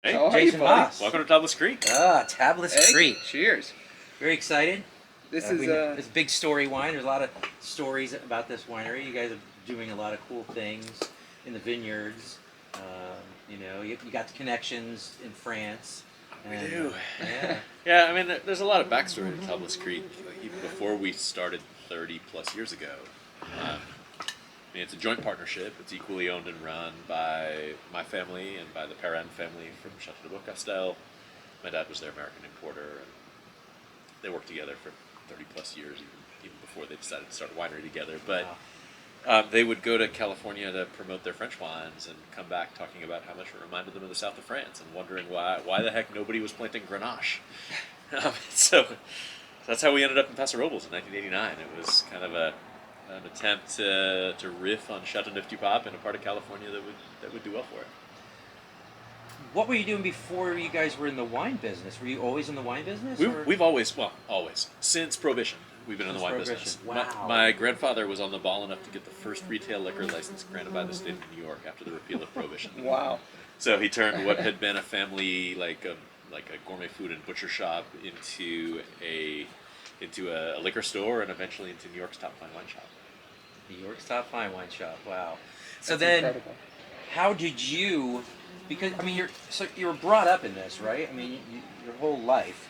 Hey, How are you, Jason buddy? Haas. welcome to Tablas Creek. Tablas Hey, Creek. cheers. Very excited. This It's a big story wine. There's a lot of stories about this winery. You guys are doing a lot of cool things in the vineyards. You got the connections in France. We And, do. Yeah. Yeah, I mean, there's a lot of backstory to Tablas Creek. Even before we started 30 plus years ago. I mean, it's a joint partnership. It's equally owned and run by my family and by the Perrin family from Chateau de Beaucastel. My dad was their American importer, and they worked together for 30 plus years, even before they decided to start a winery together. But they would go to California to promote their French wines and come back talking about how much it reminded them of the south of France and wondering why the heck nobody was planting grenache. So that's how we ended up in Paso Robles in 1989. It was kind of an attempt to riff on Chateauneuf-du-Pape in a part of California that would do well for it. What were you doing before you guys were in the wine business? Were you always in the wine business? We've always, since Prohibition, we've been in the wine business. Wow. My grandfather was on the ball enough to get the first retail liquor license granted by the state of New York after the repeal of Prohibition. wow. So he turned what had been a family like a gourmet food and butcher shop into a liquor store and eventually into New York's top fine wine shop. New York's top fine wine shop. Wow. So That's then, incredible. how did you? Because I mean, you were brought up in this, right? I mean, your whole life.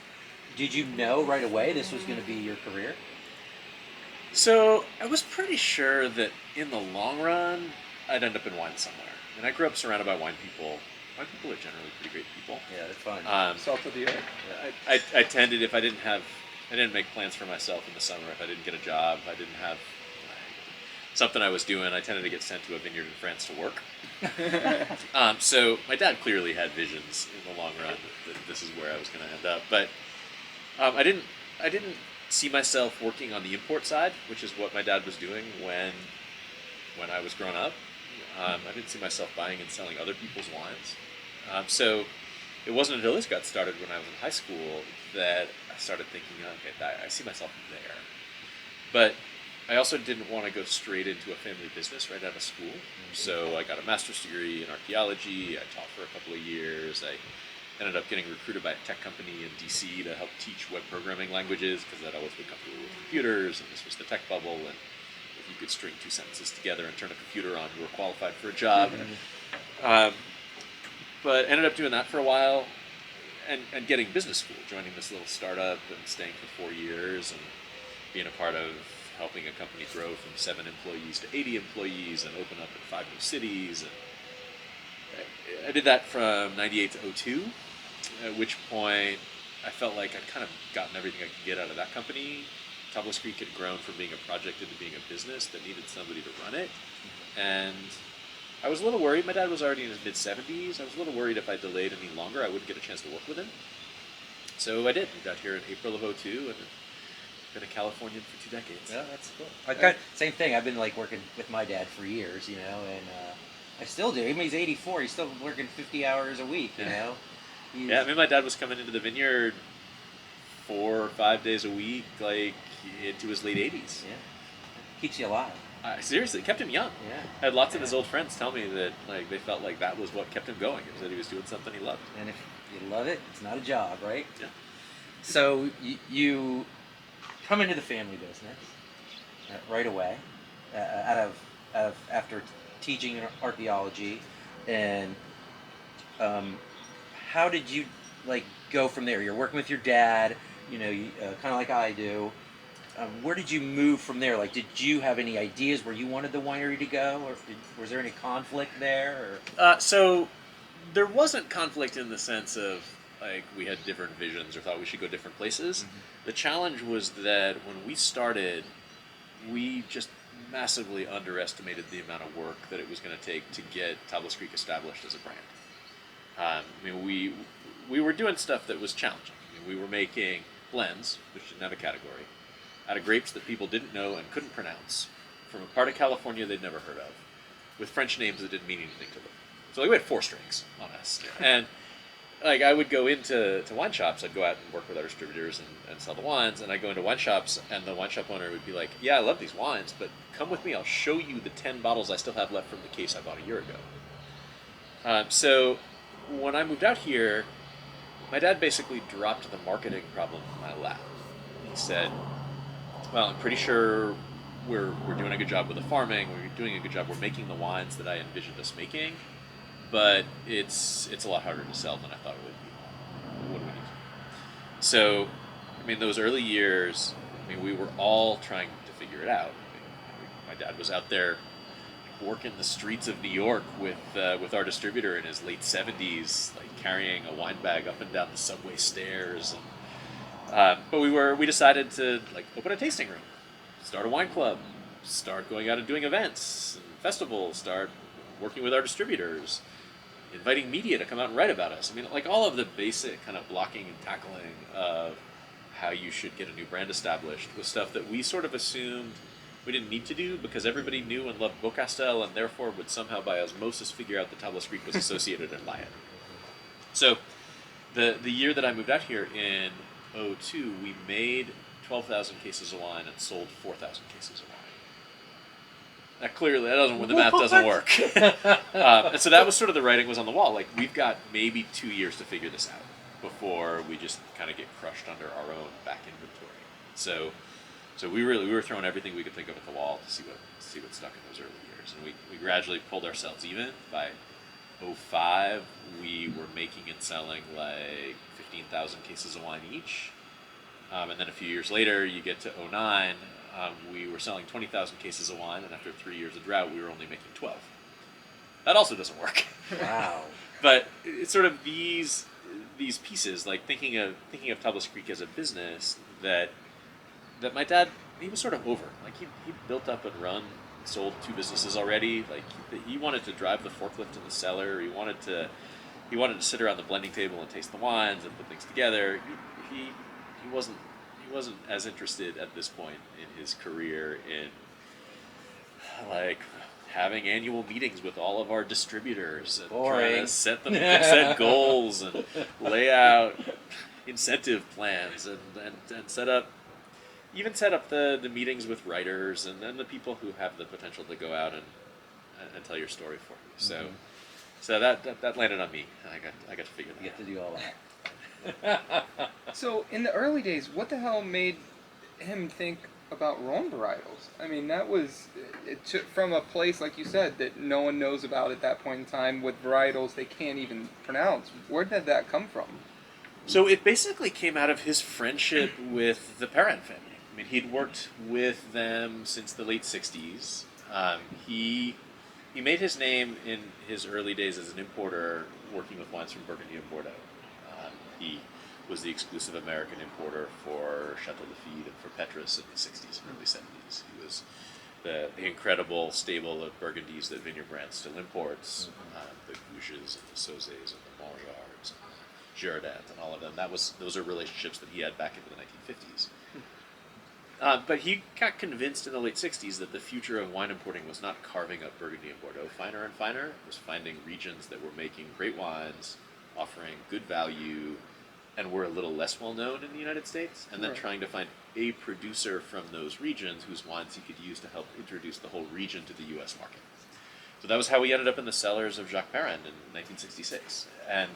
Did you know right away this was going to be your career? So I was pretty sure that in the long run, I'd end up in wine somewhere. And I grew up surrounded by wine people. Wine people are generally pretty great people. Yeah, they're fun. Salt of the earth. I tended, if I didn't make plans for myself in the summer, if I didn't get a job, if I didn't have something I was doing, I tended to get sent to a vineyard in France to work. So my dad clearly had visions in the long run that this is where I was going to end up. But I didn't see myself working on the import side, which is what my dad was doing when I was growing up. I didn't see myself buying and selling other people's wines. So it wasn't until this got started when I was in high school that I started thinking, okay, I see myself there. But I also didn't want to go straight into a family business right out of school. So I got a master's degree in archaeology. I taught for a couple of years. I ended up getting recruited by a tech company in DC to help teach web programming languages because I'd always been comfortable with computers, and this was the tech bubble, and if you could string two sentences together and turn a computer on, you were qualified for a job. But ended up doing that for a while and getting business school, joining this little startup and staying for 4 years and being a part of helping a company grow from 7 employees to 80 employees and open up in 5 new cities. And I did that from 98 to 02, at which point I felt like I'd kind of gotten everything I could get out of that company. Tablas Creek had grown from being a project into being a business that needed somebody to run it. And I was a little worried. My dad was already in his mid-70s. I was a little worried if I delayed any longer, I wouldn't get a chance to work with him. So I did. We got here in April of 02 and been a Californian for 2 decades. Yeah, that's cool. I got same thing. I've been like working with my dad for years, and I still do. Even when he's 84, he's still working 50 hours a week. Yeah, I mean, my dad was coming into the vineyard 4 or 5 days a week, like into his late 80s. Yeah, keeps you alive. Seriously, it kept him young. Yeah, I had lots of his old friends tell me that like they felt like that was what kept him going. It was that he was doing something he loved. and if you love it, it's not a job, right? Yeah. So you come into the family business right away, out of after teaching in archaeology, and how did you like go from there? You're working with your dad, kind of like I do. Where did you move from there? Like, did you have any ideas where you wanted the winery to go, or was there any conflict there? So there wasn't conflict in the sense of like we had different visions or thought we should go different places. Mm-hmm. The challenge was that when we started, we just massively underestimated the amount of work that it was going to take to get Tablas Creek established as a brand. I mean, we were doing stuff that was challenging. I mean, we were making blends, which didn't have a category, out of grapes that people didn't know and couldn't pronounce, from a part of California they'd never heard of, with French names that didn't mean anything to them. So like, we had 4 strings on us. And like I would go into wine shops, I'd go out and work with our distributors and sell the wines, and I'd go into wine shops, and the wine shop owner would be like, yeah, I love these wines, but come with me, I'll show you the 10 bottles I still have left from the case I bought a year ago. So when I moved out here, my dad basically dropped the marketing problem in my lap. He said, "Well, I'm pretty sure we're doing a good job with the farming. We're doing a good job. We're making the wines that I envisioned us making, but it's a lot harder to sell than I thought it would be. What do we need to do?" So, I mean, those early years, I mean, we were all trying to figure it out. I mean, my dad was out there working the streets of New York with our distributor in his late 70s, like carrying a wine bag up and down the subway stairs. And, but we decided to like open a tasting room, start a wine club, start going out and doing events and festivals, start working with our distributors, inviting media to come out and write about us. I mean, like all of the basic kind of blocking and tackling of how you should get a new brand established was stuff that we sort of assumed we didn't need to do because everybody knew and loved Beaucastel and therefore would somehow by osmosis figure out that Tablas Creek was associated and buy it. So the year that I moved out here in '02, we made 12,000 cases of wine and sold 4,000 cases of wine. Now clearly that doesn't, when the math doesn't work. And so that was sort of the writing was on the wall. Like we've got maybe 2 years to figure this out before we just kind of get crushed under our own back inventory. So we were throwing everything we could think of at the wall to see what stuck in those early years, and we gradually pulled ourselves even. By '05, we were making and selling like 15,000 cases of wine each, and then a few years later, you get to '09, we were selling 20,000 cases of wine, and after 3 years of drought, we were only making 12. That also doesn't work. Wow. But it's sort of these pieces, like thinking of Tablas Creek as a business that my dad, he was sort of over. Like he built up and run, sold 2 businesses already. Like he wanted to drive the forklift in the cellar. He wanted to sit around the blending table and taste the wines and put things together. He wasn't as interested at this point in his career in like having annual meetings with all of our distributors and trying to set goals and lay out incentive plans and set up the meetings with writers and then the people who have the potential to go out and tell your story for you. So so that landed on me. I got to figure that out. You get to do all that. So in the early days, what the hell made him think about Rhone varietals? I mean, that was from a place, like you said, that no one knows about at that point in time with varietals they can't even pronounce. Where did that come from? So it basically came out of his friendship with the Perrin family. I mean, he'd worked with them since the late 60s. He made his name in his early days as an importer working with wines from Burgundy and Bordeaux. He was the exclusive American importer for Chateau Lafite and for Petrus in the 60s and early 70s. He was the incredible stable of Burgundies that Vineyard Brand still imports, the Gouges and the Sauzes and the Mongeards and the Girardins and all of them. Those are relationships that he had back into the 1950s. But he got convinced in the late 60s that the future of wine importing was not carving up Burgundy and Bordeaux finer and finer. It was finding regions that were making great wines, offering good value, and were a little less well known in the United States, and then trying to find a producer from those regions whose wines he could use to help introduce the whole region to the U.S. market. So that was how we ended up in the cellars of Jacques Perrin in 1966, and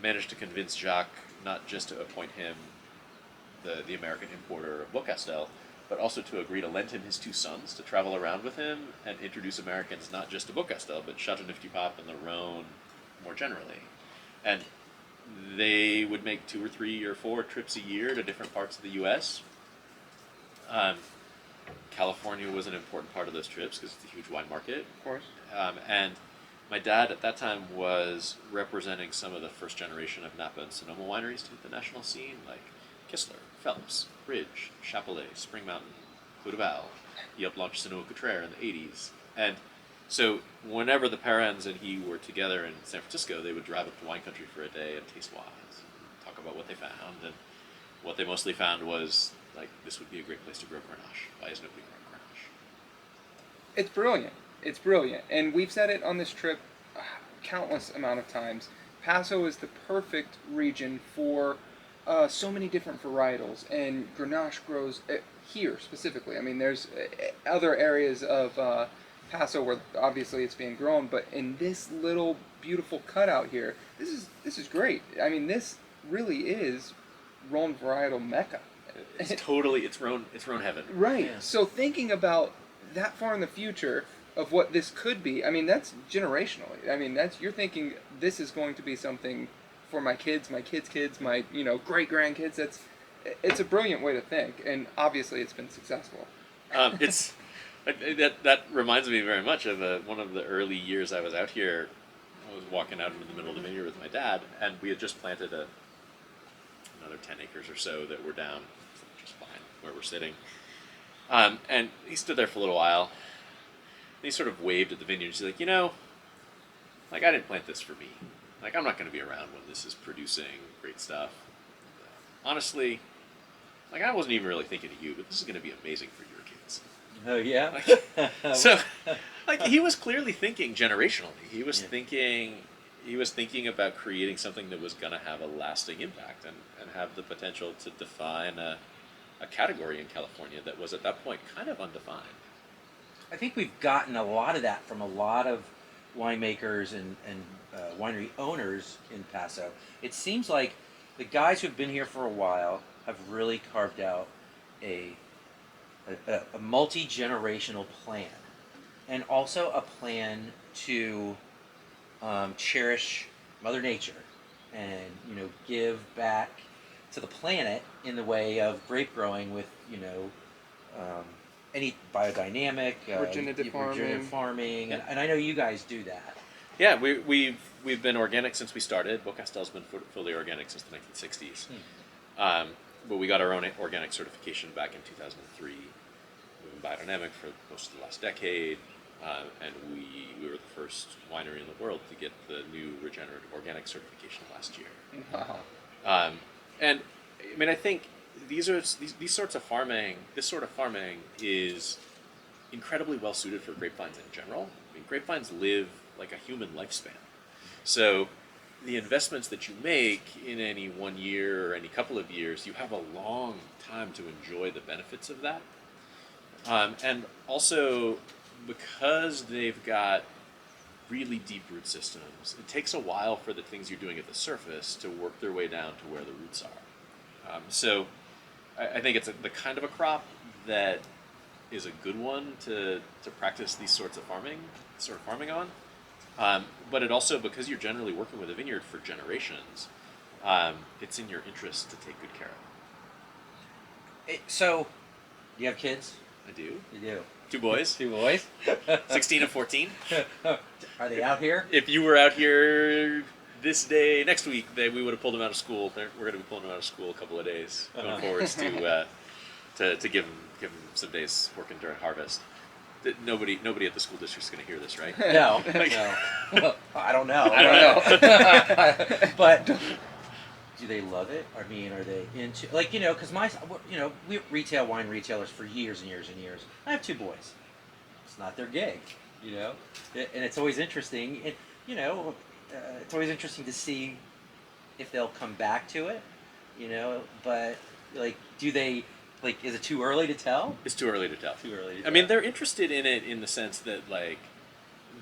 managed to convince Jacques not just to appoint him the American importer of Beaucastel, but also to agree to lend him his 2 sons to travel around with him and introduce Americans not just to Beaucastel, but Châteauneuf-du-Pape and the Rhone more generally. And they would make 2 or 3 or 4 trips a year to different parts of the U.S. California was an important part of those trips because it's a huge wine market. Of course. And my dad at that time was representing some of the first generation of Napa and Sonoma wineries to the national scene, like Kistler, Phelps, Ridge, Chapelet, Spring Mountain, Clos de Val. He helped launch Sonoma-Cutrer in the 80s. And so whenever the Perrins and he were together in San Francisco, they would drive up to wine country for a day and taste wines, and talk about what they found. And what they mostly found was, like, this would be a great place to grow grenache. Why is nobody growing grenache? It's brilliant. It's brilliant. And we've said it on this trip countless amount of times. Paso is the perfect region for so many different varietals, and Grenache grows here specifically. I mean, there's other areas of Paso where obviously it's being grown, but in this little beautiful cutout here, this is great. I mean, this really is Rhone varietal mecca. It's Rhone heaven. Right. Yeah. So thinking about that far in the future of what this could be, I mean, that's generationally. I mean, you're thinking this is going to be something for my kids' kids, my great grandkids. It's a brilliant way to think, and obviously it's been successful. It's that reminds me very much of one of the early years I was out here. I was walking out into the middle of the vineyard with my dad, and we had just planted another 10 acres or so that were down just behind where we're sitting. And he stood there for a little while. And he sort of waved at the vineyard. He's like, like, I didn't plant this for me. Like, I'm not going to be around when this is producing great stuff. Honestly, like, I wasn't even really thinking of you, but this is going to be amazing for your kids. Oh yeah. So, like, he was clearly thinking generationally. He was thinking about creating something that was going to have a lasting impact and have the potential to define a category in California that was at that point kind of undefined. I think we've gotten a lot of that from a lot of winemakers and winery owners in Paso. It seems like the guys who've been here for a while have really carved out a multi-generational plan, and also a plan to cherish Mother Nature and give back to the planet in the way of grape growing with any biodynamic Regenerative farming, Yeah. and I know you guys do that. Yeah, we've been organic since we started. Beaucastel's been fully organic since the 1960s. But we got our own organic certification back in 2003. We've been biodynamic for most of the last decade, and we were the first winery in the world to get the new regenerative organic certification last year. Wow. And I mean, I think these sorts of farming, this sort of farming is incredibly well suited for grapevines in general. I mean, grapevines live like a human lifespan. So the investments that you make in any 1 year or any couple of years, you have a long time to enjoy the benefits of that. And also, because they've got really deep root systems, it takes a while for the things you're doing at the surface to work their way down to where the roots are. So I think it's the kind of a crop that is a good one to practice these sorts of farming on. But it also, because you're generally working with a vineyard for generations, it's in your interest to take good care of it. So, do you have kids? I do. You do. 2 boys, 2 boys. 16 and 14. Are they out here? If you were out here this day, next week, we would have pulled them out of school. We're going to be pulling them out of school a couple of days going forwards to give them some days working during harvest. Nobody at the school district's going to hear this, right? No, no. I don't know. But do they love it? I mean, are they into because we retail wine retailers for years and years and years. I have 2 boys. It's not their gig, and it's always interesting. It's always interesting to see if they'll come back to it, But do they? Is it too early to tell? It's too early to tell. Too early to tell. I mean, they're interested in it in the sense that,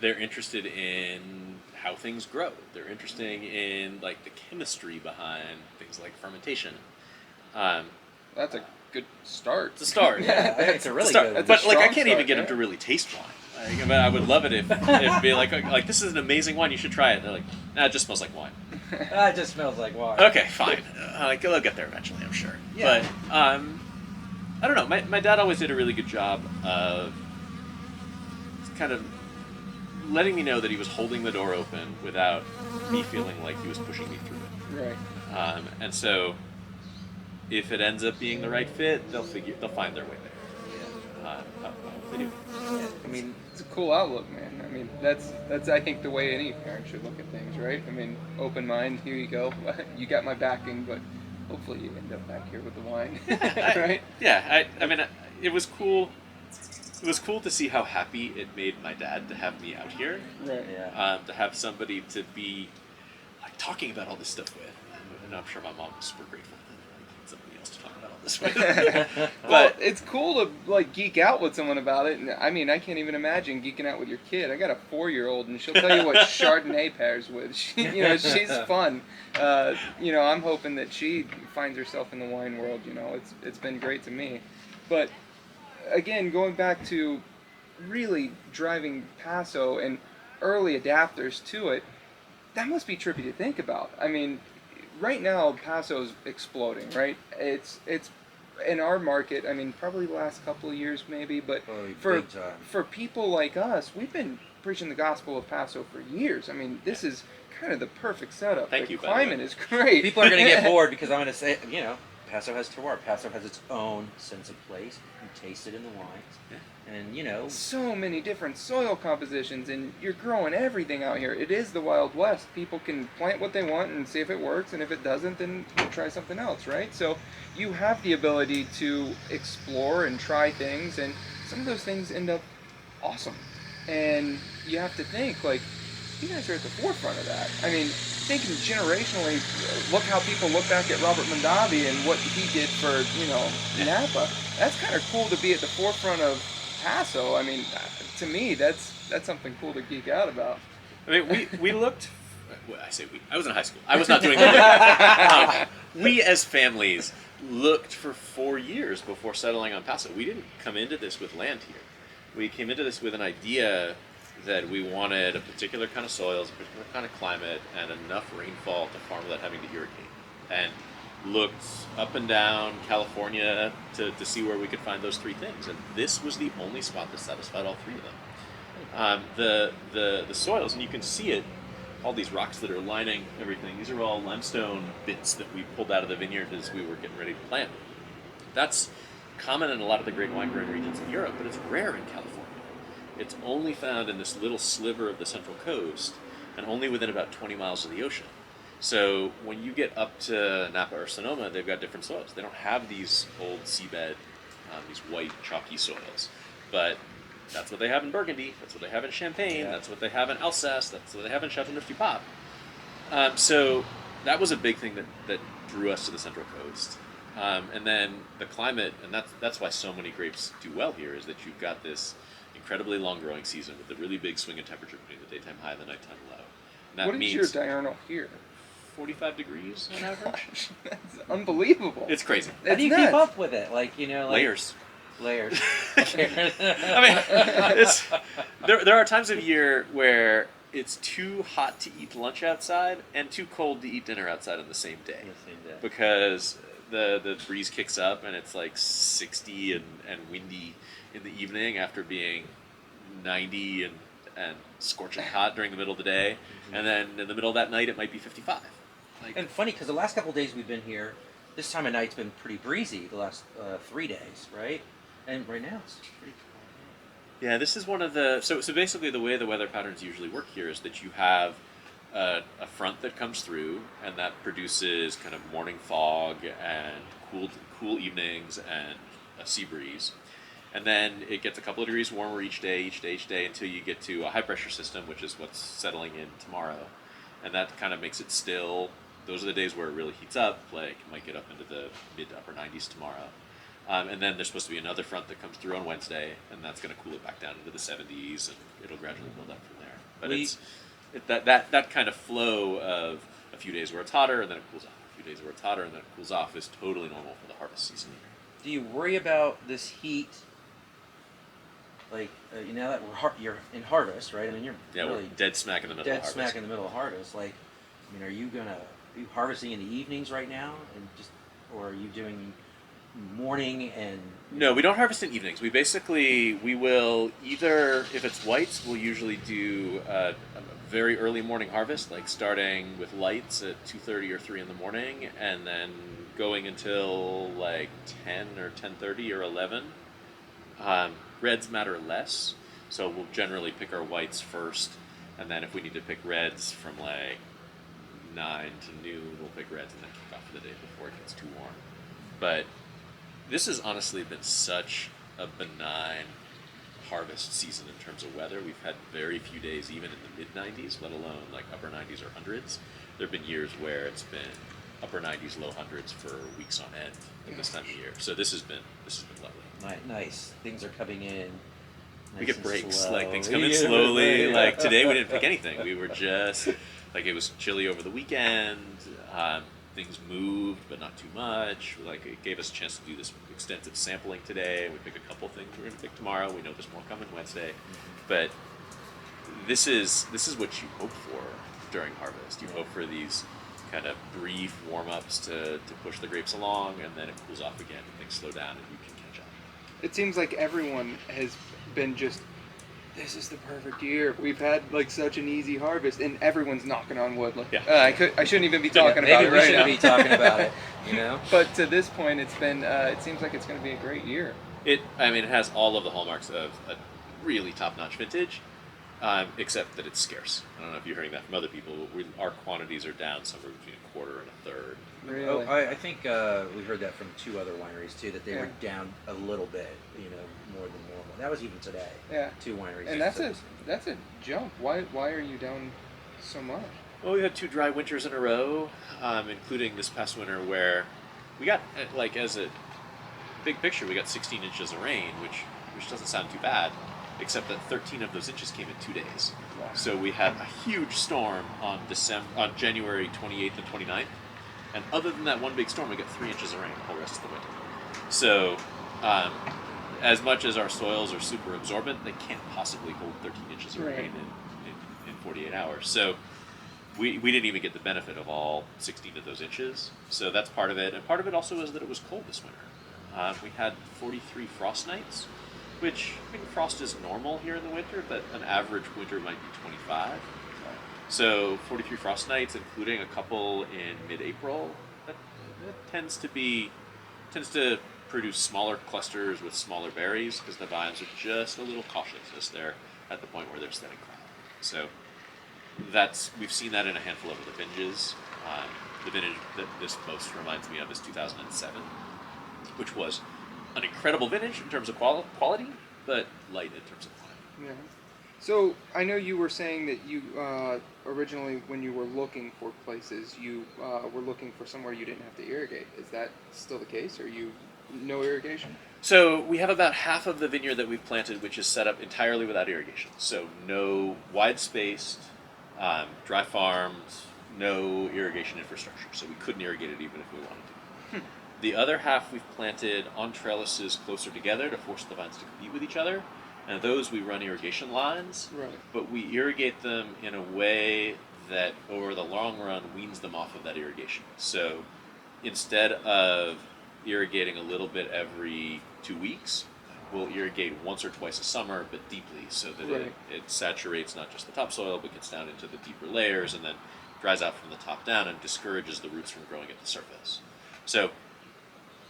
they're interested in how things grow. They're interested in, the chemistry behind things like fermentation. That's a good start. It's a start. Yeah, it's a really start. good one. But, I can't start, even get them yeah. to really taste wine. I would love it if be like, this is an amazing wine, you should try it. They're like, nah, it just smells like wine. It just smells like wine. Okay, fine. They'll get there eventually, I'm sure. Yeah. But, I don't know. My dad always did a really good job of kind of letting me know that he was holding the door open without me feeling like he was pushing me through it. Right. And so, if it ends up being the right fit, they'll find their way there. They do. I mean, it's a cool outlook, man. I mean, that's I think the way any parent should look at things, right? I mean, open mind. Here you go. You got my backing, but hopefully you end up back here with the wine, right? Yeah. I mean, it was cool. It was cool to see how happy it made my dad to have me out here. Right. Yeah. To have somebody to be talking about all this stuff with, and I'm sure my mom was super grateful. somebody else to talk about all this with. Well, But it's cool to like geek out with someone about it, and I mean, I can't even imagine geeking out with your kid. I got a 4-year-old, and she'll tell you what Chardonnay pairs with. She's fun. I'm hoping that she finds herself in the wine world. It's been great to me, but again, going back to really driving Paso and early adapters to it, that must be trippy to think about. I mean, right now Paso's exploding, right? It's in our market. I mean, probably the last couple of years maybe, but Oh, for big time. for people like us, we've been preaching the gospel of Paso for years. I mean, this is kind of the perfect setup. Thank the you, by the climate way. is great. People are going to get bored because I'm going to say, Paso has terroir. Paso has its own sense of place. You taste it in the wines. And, So many different soil compositions, and you're growing everything out here. It is the Wild West. People can plant what they want and see if it works, and if it doesn't, then we'll try something else, right? So you have the ability to explore and try things, and some of those things end up awesome. And you have to think, like, you guys are at the forefront of that. I mean, thinking generationally, look how people look back at Robert Mondavi and what he did for, Napa. That's kind of cool to be at the forefront of Paso. I mean, to me, that's something cool to geek out about. I mean, we looked. Well, I say we. I was in high school. I was not doing that. We as families looked for 4 years before settling on Paso. We didn't come into this with land here. We came into this with an idea that we wanted a particular kind of soils, a particular kind of climate, and enough rainfall to farm without having to irrigate. And looked up and down California to see where we could find those three things. And this was the only spot that satisfied all three of them. The soils, and you can see it, all these rocks that are lining everything, these are all limestone bits that we pulled out of the vineyard as we were getting ready to plant. That's common in a lot of the great wine growing regions in Europe, but it's rare in California. It's only found in this little sliver of the Central Coast and only within about 20 miles of the ocean. So when you get up to Napa or Sonoma, they've got different soils. They don't have these old seabed, these white chalky soils. But that's what they have in Burgundy. That's what they have in Champagne. Yeah. That's what they have in Alsace. That's what they have in Châteauneuf-du-Pape. So that was a big thing that drew us to the Central Coast. And then the climate, and that's why so many grapes do well here, is that you've got this incredibly long growing season with a really big swing in temperature between the daytime high and the nighttime low. And that What is means your diurnal here? 45 degrees on average. That's unbelievable. It's crazy. How do you nuts. keep up with it? Layers. Layers. I mean, there are times of year where it's too hot to eat lunch outside and too cold to eat dinner outside on the same day. Because the breeze kicks up and it's like 60 and windy in the evening after being 90 and scorching hot during the middle of the day. And then in the middle of that night, it might be 55. And funny, because the last couple of days we've been here, this time of night's been pretty breezy the last 3 days, right? And right now it's pretty quiet. Yeah, this is one of the... So basically the way the weather patterns usually work here is that you have a front that comes through, and that produces kind of morning fog and cool evenings and a sea breeze. And then it gets a couple of degrees warmer each day, until you get to a high pressure system, which is what's settling in tomorrow. And that kind of makes it still. Those are the days where it really heats up, like it might get up into the mid to upper 90s tomorrow. And then there's supposed to be another front that comes through on Wednesday, and that's going to cool it back down into the 70s, and it'll gradually build up from there. But that kind of flow of a few days where it's hotter, and then it cools off. A few days where it's hotter, and then it cools off is totally normal for the harvest season. Do you worry about this heat? Like, now that you're in harvest, right? I mean, you're really we're dead smack in the middle of harvest. Dead smack in the middle of harvest. Like, I mean, are you harvesting in the evenings right now, or are you doing morning and? No, we don't harvest in evenings. We will either, if it's whites, we'll usually do a very early morning harvest, like starting with lights at 2:30 or 3 in the morning, and then going until like 10 or 10:30 or 11. Reds matter less, so we'll generally pick our whites first, and then if we need to pick reds from like 9 to noon, we'll pick reds and then kick off for the day before it gets too warm. But this has honestly been such a benign harvest season in terms of weather. We've had very few days even in the mid 90s, let alone like upper 90s or hundreds. There have been years where it's been upper 90s, low hundreds for weeks on end at this time of year. So this has been lovely. Nice. Things are coming in. We Nice get and breaks, slow. like things come in Yeah, slowly. right. Like today, we didn't pick anything. We were just like it was chilly over the weekend. Things moved, but not too much. Like it gave us a chance to do this extensive sampling today. We pick a couple things we're going to pick tomorrow. We know there's more coming Wednesday, but this is what you hope for during harvest. You hope for these kind of brief warm-ups to push the grapes along, and then it cools off again and things slow down and you can catch up. It seems like everyone has been just, this is the perfect year. We've had like such an easy harvest, and everyone's knocking on wood. Like, Yeah. I shouldn't even be talking about Maybe it we right shouldn't now. be talking about it. You know. But to this point, it's been. It seems like it's going to be a great year. It has all of the hallmarks of a really top-notch vintage, except that it's scarce. I don't know if you're hearing that from other people. Our quantities are down somewhere between a quarter and a third. Really. I think we heard that from 2 other wineries too, that they were down a little bit, more than normal. That was even today. Yeah. 2 wineries. And that's a jump. Why are you down so much? Well, we had 2 dry winters in a row, including this past winter where we got, like, as a big picture, we got 16 inches of rain, which doesn't sound too bad, except that 13 of those inches came in 2 days. Wow. So we had a huge storm on January 28th and 29th, and other than that one big storm, we got 3 inches of rain the whole rest of the winter. So, as much as our soils are super absorbent, they can't possibly hold 13 inches of rain in 48 hours. So we didn't even get the benefit of all 16 of those inches. So that's part of it. And part of it also is that it was cold this winter. We had 43 frost nights, which, I mean, frost is normal here in the winter, but an average winter might be 25. So 43 frost nights, including a couple in mid-April, that tends to produce smaller clusters with smaller berries because the vines are just a little cautious as they're at the point where they're setting crop. So we've seen that in a handful of the vintages. The vintage that this most reminds me of is 2007, which was an incredible vintage in terms of quality, but light in terms of quantity. Yeah. So I know you were saying that you originally, when you were looking for places, you were looking for somewhere you didn't have to irrigate. Is that still the case? Are you no irrigation? So we have about half of the vineyard that we've planted, which is set up entirely without irrigation. So no wide-spaced, dry farms, no irrigation infrastructure. So we couldn't irrigate it even if we wanted to. The other half we've planted on trellises closer together to force the vines to compete with each other. And those we run irrigation lines, Right. but we irrigate them in a way that over the long run weans them off of that irrigation. So instead of irrigating a little bit every 2 weeks, we'll irrigate once or twice a summer, but deeply, so that Right. it saturates not just the topsoil, but gets down into the deeper layers and then dries out from the top down and discourages the roots from growing at the surface. So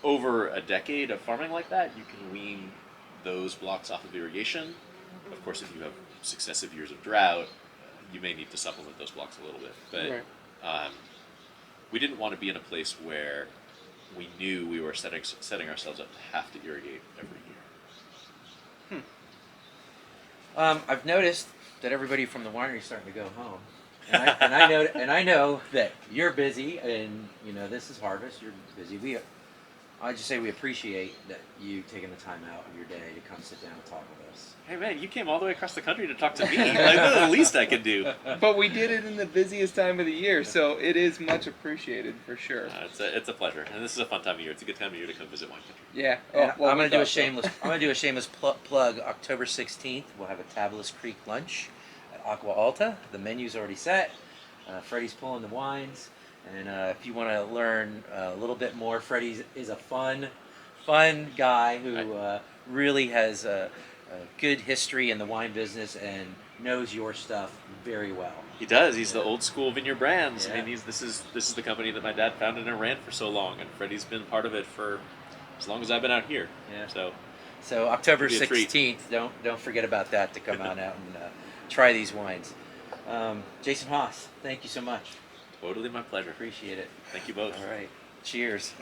over a decade of farming like that, you can wean those blocks off of irrigation. Of course, if you have successive years of drought, you may need to supplement those blocks a little bit. But Right. We didn't want to be in a place where we knew we were setting ourselves up to have to irrigate every year. I've noticed that everybody from the winery is starting to go home, and I know that you're busy, and this is harvest. You're busy. I just say we appreciate that you taking the time out of your day to come sit down and talk with us. Hey man, you came all the way across the country to talk to me. Like, that's the least I could do. But we did it in the busiest time of the year, so it is much appreciated for sure. It's a pleasure, and this is a fun time of year. It's a good time of year to come visit wine country. Yeah. And Well, I'm we gonna do a thought so. shameless plug. October 16th, we'll have a Tablas Creek lunch at Aqua Alta. The menu's already set. Freddie's pulling the wines, and if you want to learn a little bit more, Freddie is a fun guy who really has a good history in the wine business and knows your stuff very well. He does. He's the old school Vineyard Brands. Yeah. I mean, this is the company that my dad founded and ran for so long, and Freddie's been part of it for as long as I've been out here. Yeah. So October It'll be a treat. 16th. Don't forget about that to come out and try these wines. Jason Haas, thank you so much. totally my pleasure. Appreciate it. Thank you both. All right. Cheers.